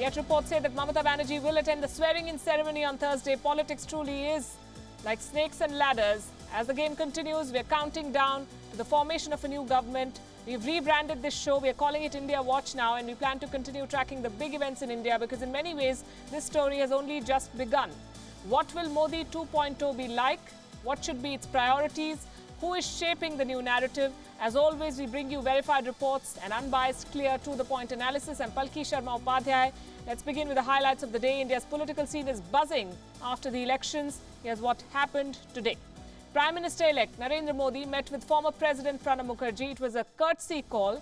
Yet reports say that Mamata Banerjee will attend the swearing-in ceremony on Thursday. Politics truly is like snakes and ladders. As the game continues, we're counting down to the formation of a new government. We've rebranded this show. We're calling it India Watch now, and we plan to continue tracking the big events in India because in many ways, this story has only just begun. What will Modi 2.0 be like? What should be its priorities? Who is shaping the new narrative? As always, we bring you verified reports and unbiased, clear, to-the-point analysis. I'm Palki Sharma Upadhyay. Let's begin with the highlights of the day. India's political scene is buzzing after the elections. Here's what happened today. Prime Minister-elect Narendra Modi met with former President Pranab Mukherjee. It was a courtesy call.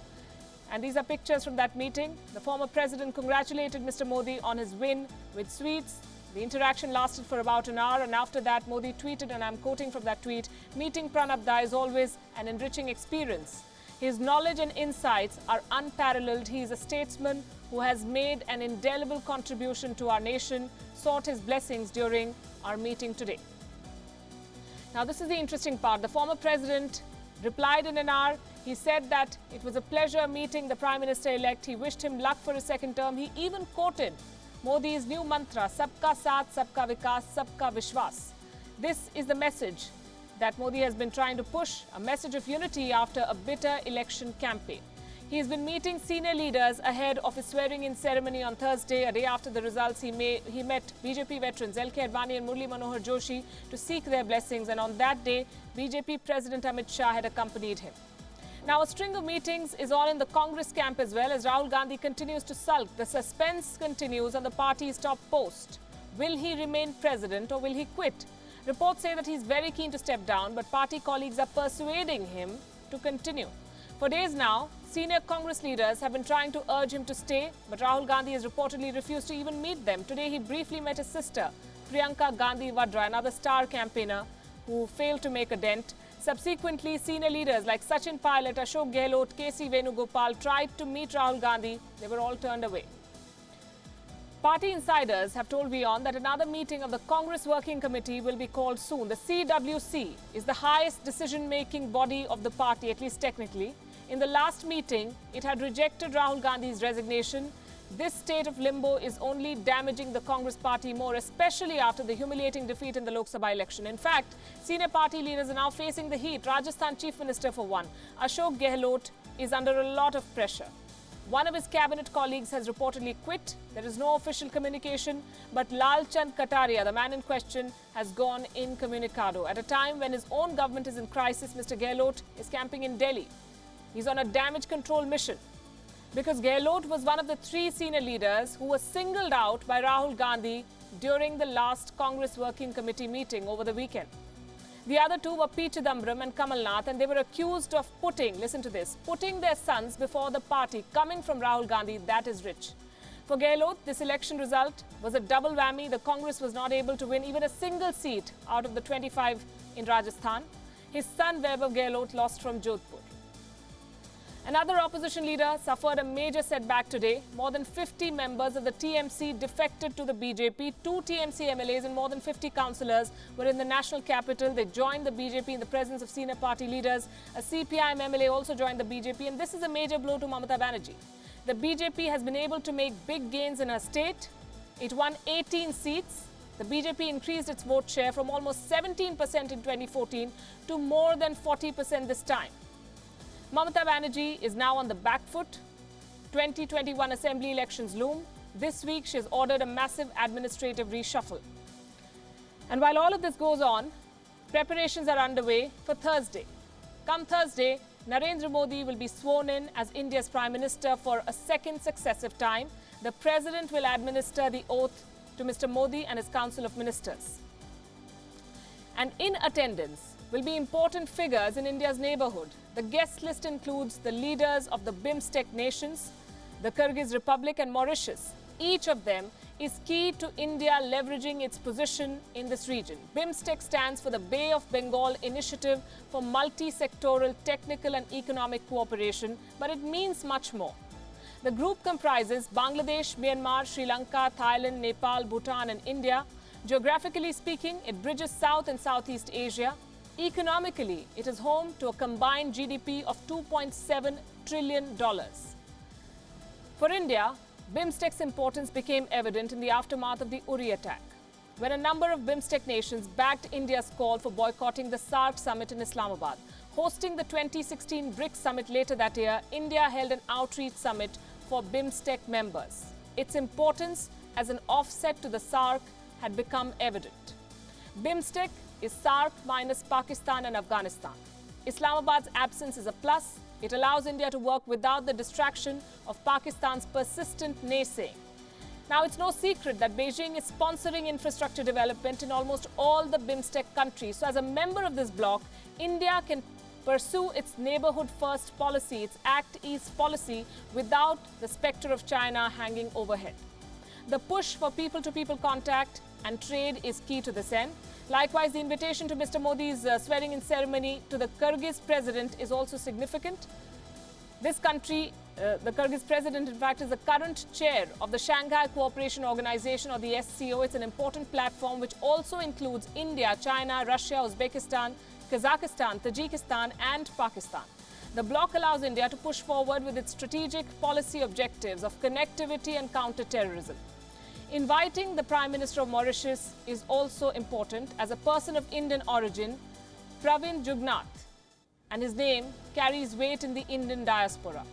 And these are pictures from that meeting. The former president congratulated Mr. Modi on his win with sweets. The interaction lasted for about an hour, and after that, Modi tweeted, and I'm quoting from that tweet, "Meeting Pranab Da is always an enriching experience. His knowledge and insights are unparalleled. He is a statesman who has made an indelible contribution to our nation. Sought his blessings during our meeting today." Now, this is the interesting part. The former president replied in an hour. He said that it was a pleasure meeting the Prime Minister-elect. He wished him luck for his second term. He even quoted Modi's new mantra, Sabka Saath, Sabka Vikas, Sabka Vishwas. This is the message that Modi has been trying to push, a message of unity after a bitter election campaign. He has been meeting senior leaders ahead of his swearing-in ceremony on Thursday. A day after the results, he met BJP veterans LK Advani and Murli Manohar Joshi to seek their blessings. And on that day, BJP President Amit Shah had accompanied him. Now, a string of meetings is on in the Congress camp as well as Rahul Gandhi continues to sulk. The suspense continues on the party's top post. Will he remain president or will he quit? Reports say that he's very keen to step down, but party colleagues are persuading him to continue. For days now, senior Congress leaders have been trying to urge him to stay, but Rahul Gandhi has reportedly refused to even meet them. Today, he briefly met his sister, Priyanka Gandhi Vadra, another star campaigner who failed to make a dent. Subsequently, senior leaders like Sachin Pilot, Ashok Gehlot, K.C. Venugopal tried to meet Rahul Gandhi. They were all turned away. Party insiders have told Wion that another meeting of the Congress Working Committee will be called soon. The CWC is the highest decision-making body of the party, at least technically. In the last meeting, it had rejected Rahul Gandhi's resignation. This state of limbo is only damaging the Congress party more, especially after the humiliating defeat in the Lok Sabha election. In fact, senior party leaders are now facing the heat. Rajasthan Chief Minister, for one, Ashok Gehlot, is under a lot of pressure. One of his cabinet colleagues has reportedly quit. There is no official communication, but Lal Chand Kataria, the man in question, has gone incommunicado. At a time when his own government is in crisis, Mr. Gehlot is camping in Delhi. He's on a damage control mission, because Gehlot was one of the three senior leaders who was singled out by Rahul Gandhi during the last Congress Working Committee meeting over the weekend. The other two were P. Chidambaram and Kamal Nath, and they were accused of listen to this, putting their sons before the party, coming from Rahul Gandhi. That is rich. For Gehlot, this election result was a double whammy. The Congress was not able to win even a single seat out of the 25 in Rajasthan. His son Vaibhav Gehlot lost from Jodhpur. Another opposition leader suffered a major setback today. More than 50 members of the TMC defected to the BJP. 2 TMC MLAs and more than 50 councillors were in the national capital. They joined the BJP in the presence of senior party leaders. A CPIM MLA also joined the BJP, and this is a major blow to Mamata Banerjee. The BJP has been able to make big gains in her state. It won 18 seats. The BJP increased its vote share from almost 17% in 2014 to more than 40% this time. Mamata Banerjee is now on the back foot. 2021 assembly elections loom. This week, she has ordered a massive administrative reshuffle. And while all of this goes on, preparations are underway for Thursday. Come Thursday, Narendra Modi will be sworn in as India's Prime Minister for a second successive time. The President will administer the oath to Mr. Modi and his Council of Ministers. And in attendance will be important figures in India's neighborhood. The guest list includes the leaders of the BIMSTEC nations, the Kyrgyz Republic and Mauritius. Each of them is key to India leveraging its position in this region. BIMSTEC stands for the Bay of Bengal Initiative for Multi-Sectoral Technical and Economic Cooperation, but it means much more. The group comprises Bangladesh, Myanmar, Sri Lanka, Thailand, Nepal, Bhutan and India. Geographically speaking, it bridges South and Southeast Asia. Economically, it is home to a combined GDP of $2.7 trillion. For India, BIMSTEC's importance became evident in the aftermath of the Uri attack, when a number of BIMSTEC nations backed India's call for boycotting the SARC summit in Islamabad. Hosting the 2016 BRICS summit later that year, India held an outreach summit for BIMSTEC members. Its importance as an offset to the SARC had become evident. BIMSTEC is SARC minus Pakistan and Afghanistan. Islamabad's absence is a plus. It allows India to work without the distraction of Pakistan's persistent naysaying. Now, it's no secret that Beijing is sponsoring infrastructure development in almost all the BIMSTEC countries. So as a member of this bloc, India can pursue its neighborhood first policy, its Act East policy, without the spectre of China hanging overhead. The push for people-to-people contact and trade is key to this end. Likewise, the invitation to Mr. Modi's swearing-in ceremony to the Kyrgyz president is also significant. This country, the Kyrgyz president, in fact, is the current chair of the Shanghai Cooperation Organization, or the SCO. It's an important platform which also includes India, China, Russia, Uzbekistan, Kazakhstan, Tajikistan and Pakistan. The bloc allows India to push forward with its strategic policy objectives of connectivity and counter-terrorism. Inviting the Prime Minister of Mauritius is also important, as a person of Indian origin, Pravin Jugnauth, and his name carries weight in the Indian diaspora.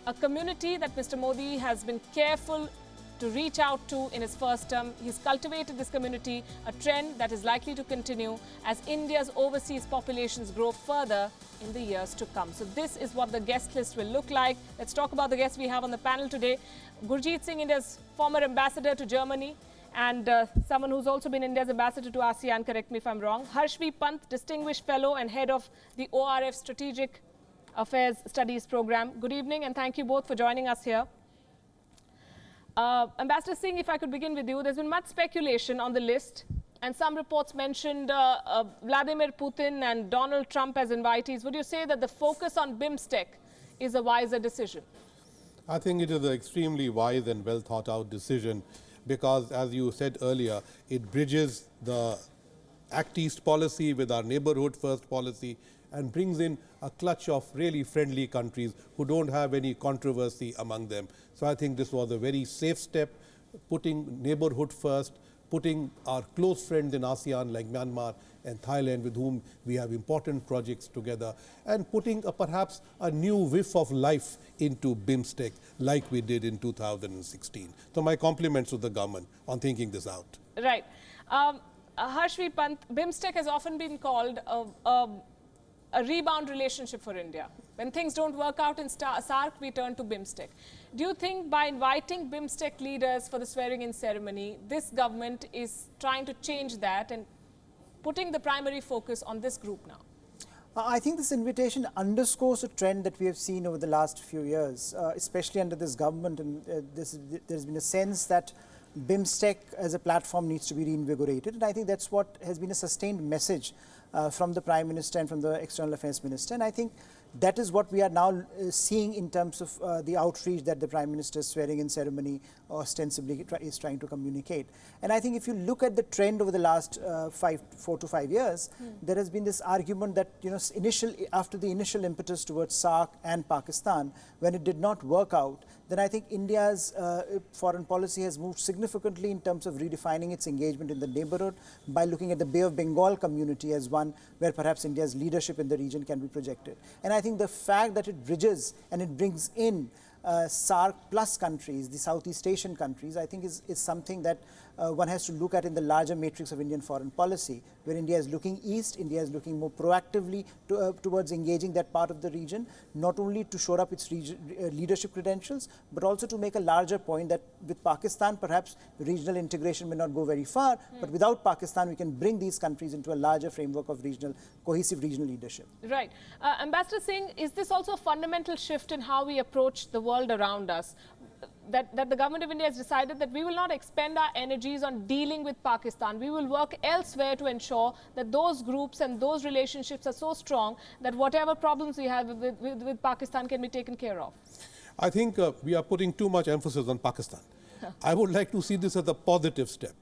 A community that Mr. Modi has been careful to reach out to in his first term. He's cultivated this community, a trend that is likely to continue as India's overseas populations grow further in the years to come. So this is what the guest list will look like. Let's talk about the guests we have on the panel today. Gurjeet Singh, India's former ambassador to Germany, and someone who's also been India's ambassador to ASEAN, correct me if I'm wrong. Harshvi Pant, distinguished fellow and head of the ORF Strategic Affairs Studies Program. Good evening and thank you both for joining us here. Ambassador Singh, if I could begin with you, there's been much speculation on the list, and some reports mentioned Vladimir Putin and Donald Trump as invitees. Would you say that the focus on BIMSTEC is a wiser decision? I think it is an extremely wise and well thought out decision because, as you said earlier, it bridges the Act East policy with our neighborhood first policy and brings in a clutch of really friendly countries who don't have any controversy among them. So I think this was a very safe step, putting neighborhood first, putting our close friends in ASEAN like Myanmar and Thailand, with whom we have important projects together, and putting perhaps a new whiff of life into BIMSTEC like we did in 2016. So my compliments to the government on thinking this out. Right. Harshvi Pant, BIMSTEC has often been called a rebound relationship for India. When things don't work out in SARC, we turn to BIMSTEC. Do you think by inviting BIMSTEC leaders for the swearing-in ceremony, this government is trying to change that and putting the primary focus on this group now? I think this invitation underscores a trend that we have seen over the last few years, especially under this government. And there's been a sense that BIMSTEC as a platform needs to be reinvigorated. And I think that's what has been a sustained message from the Prime Minister and from the External Affairs Minister. And I think that is what we are now seeing in terms of the outreach that the Prime Minister's swearing-in ceremony ostensibly is trying to communicate. And I think if you look at the trend over the last 4 to 5 years, there has been this argument that, you know, after the initial impetus towards SARC and Pakistan, when it did not work out, then I think India's foreign policy has moved significantly in terms of redefining its engagement in the neighborhood by looking at the Bay of Bengal community as one where perhaps India's leadership in the region can be projected. And I think the fact that it bridges and it brings in SARC plus countries, the Southeast Asian countries, I think is something that one has to look at in the larger matrix of Indian foreign policy, where India is looking east, India is looking more proactively towards engaging that part of the region, not only to shore up its leadership credentials, but also to make a larger point that with Pakistan, perhaps regional integration may not go very far, but without Pakistan, we can bring these countries into a larger framework of cohesive regional leadership. Right. Ambassador Singh, is this also a fundamental shift in how we approach the world around us? That the government of India has decided that we will not expend our energies on dealing with Pakistan. We will work elsewhere to ensure that those groups and those relationships are so strong that whatever problems we have with Pakistan can be taken care of. I think we are putting too much emphasis on Pakistan. I would like to see this as a positive step,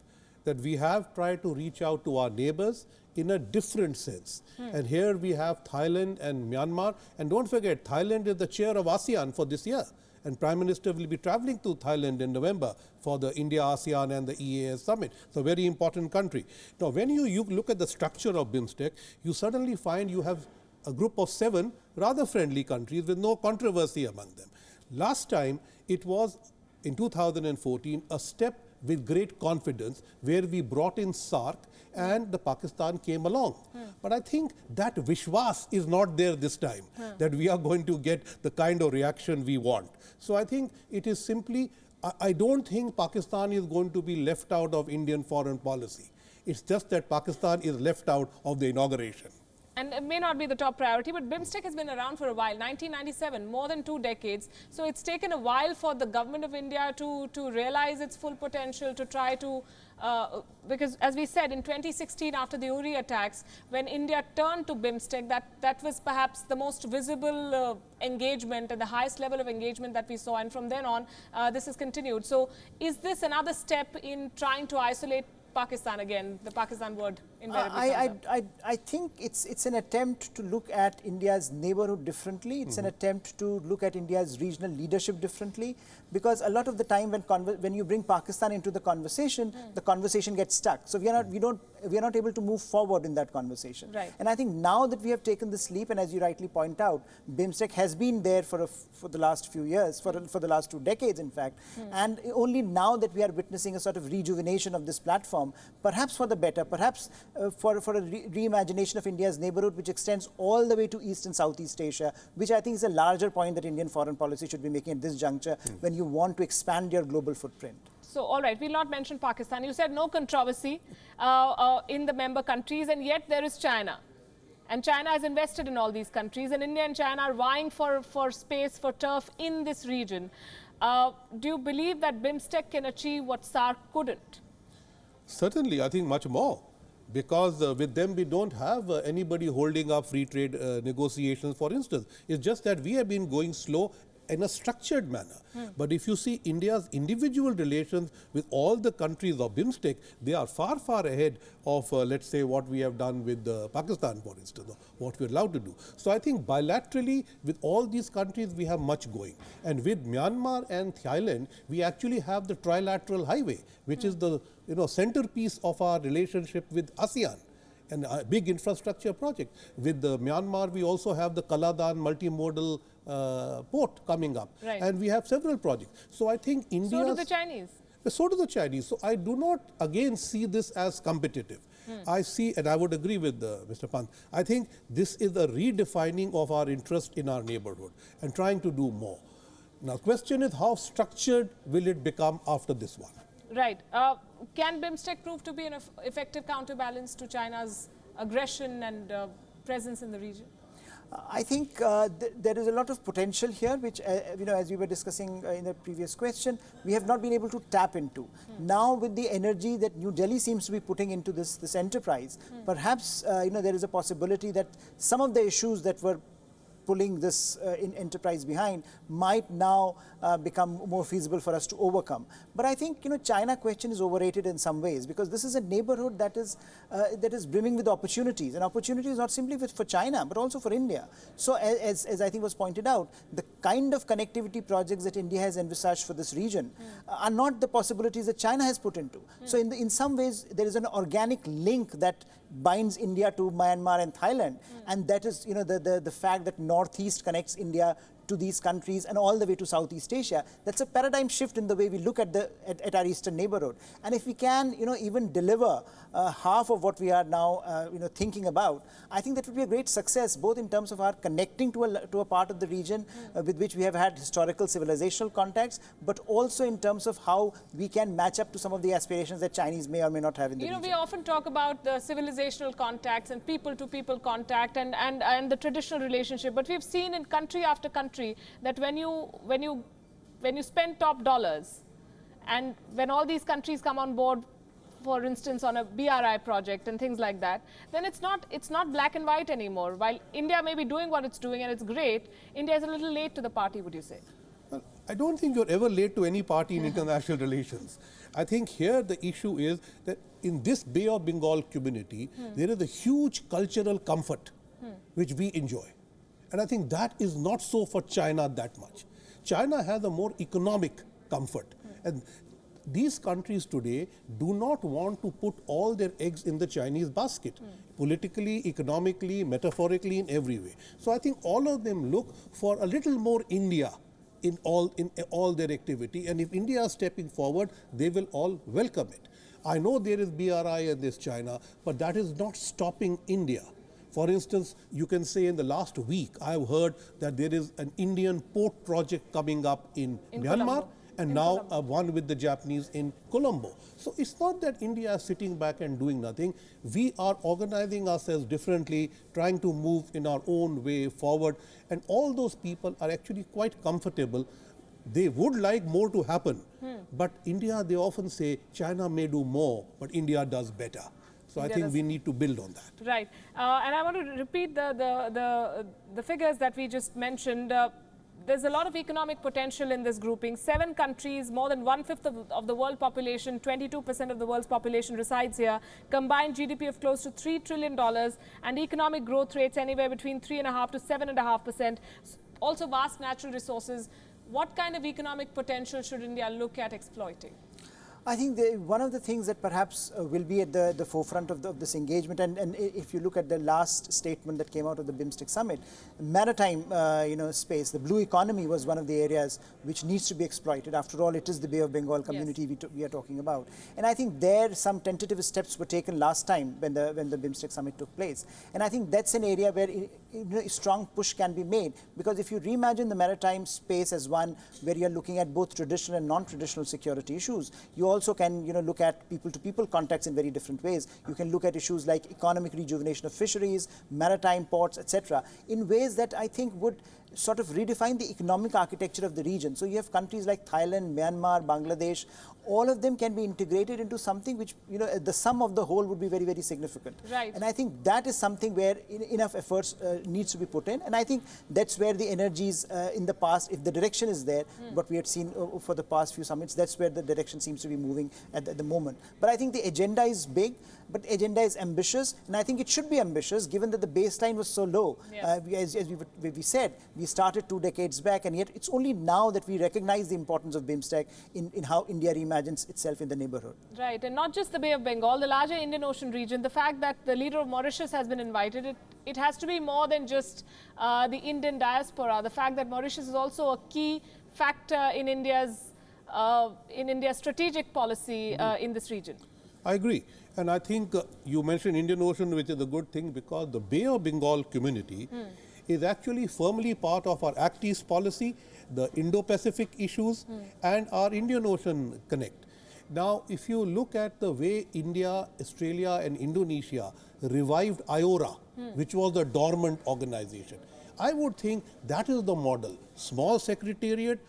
that we have tried to reach out to our neighbors in a different sense. And here we have Thailand and Myanmar. And don't forget, Thailand is the chair of ASEAN for this year. and Prime Minister will be traveling to Thailand in November for the India, ASEAN and the EAS summit. It's a very important country. Now, when you look at the structure of BIMSTEC, you suddenly find you have a group of 7 rather friendly countries with no controversy among them. Last time, it was in 2014 a step with great confidence where we brought in SARC and the Pakistan came along. But I think that Vishwas is not there this time, that we are going to get the kind of reaction we want. So I think it is simply, I don't think Pakistan is going to be left out of Indian foreign policy. It's just that Pakistan is left out of the inauguration. And it may not be the top priority, but BIMSTEC has been around for a while, 1997, more than 2 decades. So it's taken a while for the government of India to realize its full potential, to try to, because as we said, in 2016, after the Uri attacks, when India turned to BIMSTEC, that was perhaps the most visible engagement and the highest level of engagement that we saw. And from then on, this has continued. So is this another step in trying to isolate Pakistan again, the Pakistan word invariably comes up? I think it's an attempt to look at India's neighborhood differently. It's an attempt to look at India's regional leadership differently, because a lot of the time when you bring Pakistan into the conversation gets stuck. So we are not able to move forward in that conversation. Right. And I think now that we have taken this leap, and as you rightly point out, BIMSTEC has been there for the last few years, for the last 2 decades, in fact, and only now that we are witnessing a sort of rejuvenation of this platform, perhaps for the better, perhaps for a reimagination of India's neighborhood, which extends all the way to East and Southeast Asia, which I think is a larger point that Indian foreign policy should be making at this juncture when you want to expand your global footprint. So, all right, we'll not mention Pakistan. You said no controversy in the member countries, and yet there is China. And China has invested in all these countries, and India and China are vying for space, for turf in this region. Do you believe that BIMSTEC can achieve what SARC couldn't? Certainly, I think much more, because with them we don't have anybody holding up free trade negotiations, for instance. It's just that we have been going slow in a structured manner. But if you see India's individual relations with all the countries of BIMSTEC, they are far, far ahead of, let's say, what we have done with Pakistan, for instance, or what we're allowed to do. So I think bilaterally with all these countries, we have much going. And with Myanmar and Thailand, we actually have the trilateral highway, which is the centerpiece of our relationship with ASEAN, and a big infrastructure project. With Myanmar, we also have the Kaladan multimodal port coming up. Right. And we have several projects. So I think India. So do the Chinese. So do the Chinese. So I do not again see this as competitive. I see, and I would agree with Mr. Pant, I think this is a redefining of our interest in our neighborhood and trying to do more. Now, question is how structured will it become after this one? Right. Can BIMSTEC prove to be an effective counterbalance to China's aggression and presence in the region? I think there is a lot of potential here, which, as we were discussing in the previous question, we have not been able to tap into. Now, with the energy that New Delhi seems to be putting into this enterprise, perhaps, there is a possibility that some of the issues that were pulling this enterprise behind might now become more feasible for us to overcome. But I think, China question is overrated in some ways, because this is a neighborhood that is brimming with opportunities, and opportunities not simply for China, but also for India. So as I think was pointed out, the kind of connectivity projects that India has envisaged for this region are not the possibilities that China has put into. So in some ways, there is an organic link that binds India to Myanmar and Thailand, and that is, the fact that Northeast connects India to these countries and all the way to Southeast Asia. That's a paradigm shift in the way we look at our eastern neighborhood. And if we can, even deliver half of what we are now, thinking about, I think that would be a great success, both in terms of our connecting to a part of the region with which we have had historical civilizational contacts, but also in terms of how we can match up to some of the aspirations that Chinese may or may not have in the region. We often talk about the civilizational contacts and people-to-people contact and the traditional relationship, but we've seen in country after country that when you spend top dollars, and when all these countries come on board, for instance, on a BRI project and things like that, then it's not black and white anymore. While India may be doing what it's doing and it's great, India is a little late to the party, would you say? Well, I don't think you're ever late to any party in international relations. I think here the issue is that in this Bay of Bengal community, there is a huge cultural comfort which we enjoy. And I think that is not so for China that much. China has a more economic comfort. And these countries today do not want to put all their eggs in the Chinese basket, politically, economically, metaphorically, in every way. So I think all of them look for a little more India in all their activity, and if India is stepping forward, they will all welcome it. I know there is BRI and there's China, but that is not stopping India. For instance, you can say in the last week, I have heard that there is an Indian port project coming up in Myanmar, Colombo. and now one with the Japanese in Colombo. So it's not that India is sitting back and doing nothing. We are organizing ourselves differently, trying to move in our own way forward, and all those people are actually quite comfortable. They would like more to happen, but India, they often say, China may do more, but India does better. So I think we need to build on that. Right. And I want to repeat the figures that we just mentioned. There's a lot of economic potential in this grouping. 7 countries, more than 1/5 of the world population, 22% of the world's population resides here. Combined GDP of close to $3 trillion and economic growth rates anywhere between 3.5% to 7.5%. Also vast natural resources. What kind of economic potential should India look at exploiting? I think one of the things that perhaps will be at the forefront of this engagement, and if you look at the last statement that came out of the BIMSTEC summit, maritime space, the blue economy was one of the areas which needs to be exploited. After all, it is the Bay of Bengal community we are talking about. And I think there some tentative steps were taken last time when the BIMSTEC summit took place. And I think that's an area where a strong push can be made, because if you reimagine the maritime space as one where you're looking at both traditional and non-traditional security issues, you also can look at people-to-people contacts in very different ways. You can look at issues like economic rejuvenation of fisheries, maritime ports, etc., in ways that I think would sort of redefine the economic architecture of the region. So you have countries like Thailand, Myanmar, Bangladesh, all of them can be integrated into something which, the sum of the whole would be very, very significant. Right. And I think that is something where enough efforts needs to be put in. And I think that's where the energies in the past, if the direction is there, what we had seen for the past few summits, that's where the direction seems to be moving at the moment. But I think the agenda is big, but agenda is ambitious. And I think it should be ambitious given that the baseline was so low. Yes. As we said, we started 2 decades back, and yet it's only now that we recognize the importance of BIMSTEC in how India reimagines itself in the neighborhood. Right, and not just the Bay of Bengal, the larger Indian Ocean region, the fact that the leader of Mauritius has been invited, it has to be more than just the Indian diaspora. The fact that Mauritius is also a key factor in India's strategic policy in this region. I agree. And I think you mentioned Indian Ocean, which is a good thing, because the Bay of Bengal community is actually firmly part of our Act East policy, the Indo-Pacific issues, and our Indian Ocean Connect. Now, if you look at the way India, Australia, and Indonesia revived IORA, which was a dormant organization, I would think that is the model. Small secretariat,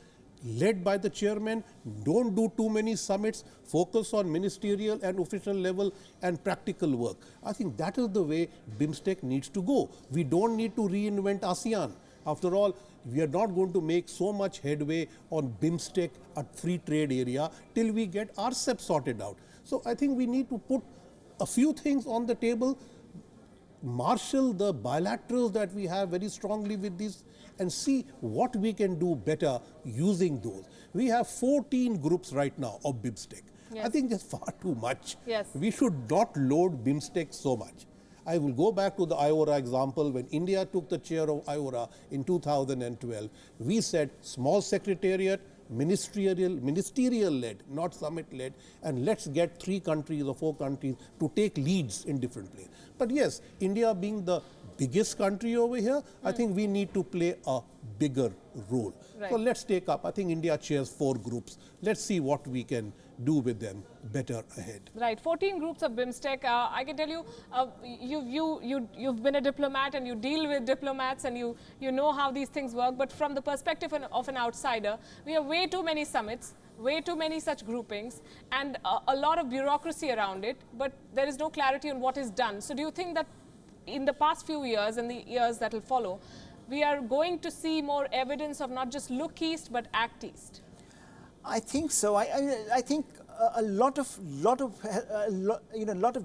led by the chairman, don't do too many summits, focus on ministerial and official level and practical work. I think that is the way BIMSTEC needs to go. We don't need to reinvent ASEAN. After all, we are not going to make so much headway on BIMSTEC, a free trade area, till we get RCEP sorted out. So I think we need to put a few things on the table, marshal the bilaterals that we have very strongly with this, and see what we can do better using those. We have 14 groups right now of BIMSTEC. Yes. I think that's far too much. Yes. We should not load BIMSTEC so much. I will go back to the IORA example. When India took the chair of IORA in 2012, we said small secretariat, ministerial led, not summit led, and let's get 3 countries or 4 countries to take leads in different places. But yes, India being the biggest country over here, I think we need to play a bigger role. Right. So let's take up, I think India chairs 4 groups. Let's see what we can do with them better ahead. Right, 14 groups of BIMSTEC. I can tell you, you've been a diplomat and you deal with diplomats and you know how these things work. But from the perspective of an outsider, we have way too many summits, way too many such groupings, and a lot of bureaucracy around it. But there is no clarity on what is done. So do you think that in the past few years and the years that will follow, we are going to see more evidence of not just look east but act east? I think so. I think a lot of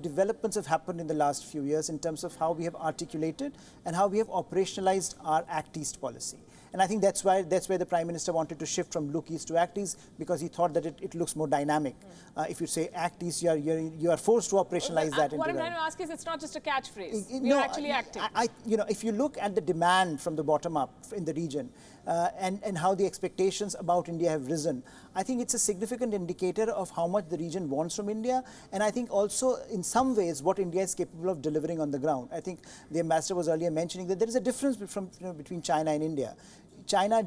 developments have happened in the last few years in terms of how we have articulated and how we have operationalized our Act East policy. And And I think that's why the Prime Minister wanted to shift from look East to act East, because he thought that it looks more dynamic. If you say act East, you are forced to operationalize that. What I'm trying to ask is, it's not just a catchphrase. You're actually acting. If you look at the demand from the bottom up in the region, and how the expectations about India have risen, I think it's a significant indicator of how much the region wants from India, and I think also in some ways what India is capable of delivering on the ground. I think the ambassador was earlier mentioning that there is a difference between China and India.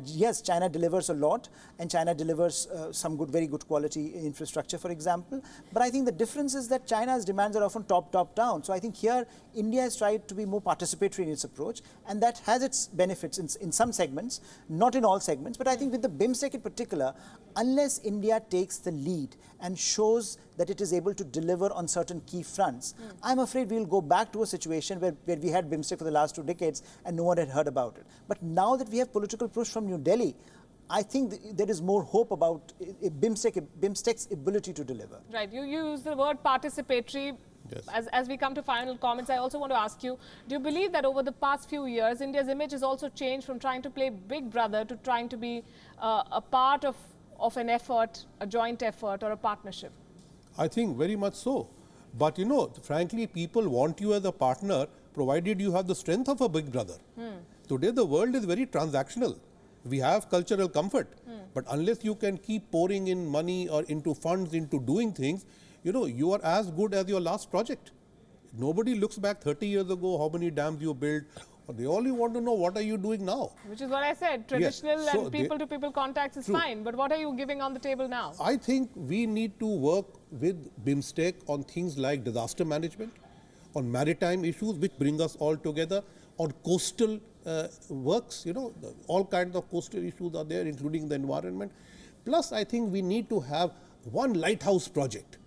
Yes, China delivers a lot, and China delivers some very good quality infrastructure, for example. But I think the difference is that China's demands are often top down. So I think here India has tried to be more participatory in its approach, and that has its benefits in some segments, not in all segments. But I think with the BIMSTEC in particular, unless India takes the lead and shows that it is able to deliver on certain key fronts, I'm afraid we'll go back to a situation where we had BIMSTEC for the last 2 decades and no one had heard about it. But now that we have political push from New Delhi, I think there is more hope about BIMSTEC's ability to deliver. Right. You use the word participatory. Yes. As we come to final comments, I also want to ask you, do you believe that over the past few years, India's image has also changed from trying to play big brother to trying to be a part of an effort, a joint effort or a partnership? I think very much so. But you know, frankly, people want you as a partner provided you have the strength of a big brother. Today the world is very transactional. We have cultural comfort, but unless you can keep pouring in money or into funds into doing things, you know, you are as good as your last project. Nobody looks back 30 years ago, how many dams you built. They only want to know what are you doing now. Which is what I said, traditional Yes. So and people-to-people contacts is True. fine, but what are you giving on the table now? I think we need to work with BIMSTEC on things like disaster management, on maritime issues which bring us all together, on coastal works, you know, all kinds of coastal issues are there, including the environment. Plus, I think we need to have one lighthouse project,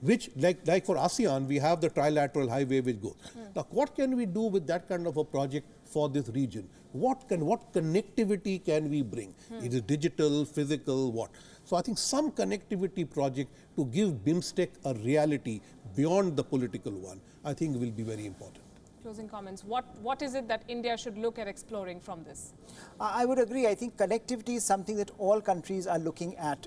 which like for ASEAN, we have the trilateral highway which goes. Now, what can we do with that kind of a project for this region? What connectivity can we bring? It is digital, physical, what? So I think some connectivity project to give BIMSTEC a reality beyond the political one, I think will be very important. Closing comments. What is it that India should look at exploring from this? I would agree. I think connectivity is something that all countries are looking at.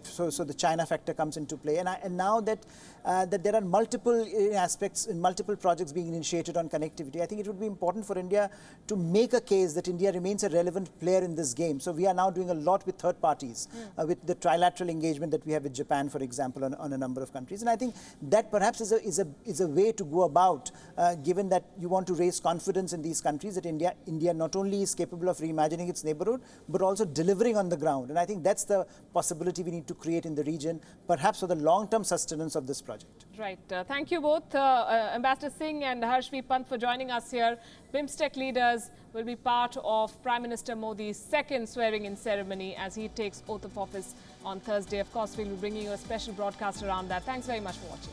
So the China factor comes into play, and now that there are multiple aspects and multiple projects being initiated on connectivity, I think it would be important for India to make a case that India remains a relevant player in this game. So we are now doing a lot with third parties, with the trilateral engagement that we have with Japan, for example, on a number of countries. And I think that perhaps is a way to go about. Given that you want to raise confidence in these countries, that India not only is capable of reimagining its neighborhood, but also delivering on the ground. And I think that's the possibility we need to create in the region, perhaps for the long-term sustenance of this project. Right. Thank you both, Ambassador Singh and Harshvi Pant, for joining us here. BIMSTEC leaders will be part of Prime Minister Modi's second swearing-in ceremony as he takes oath of office on Thursday. Of course, we'll be bringing you a special broadcast around that. Thanks very much for watching.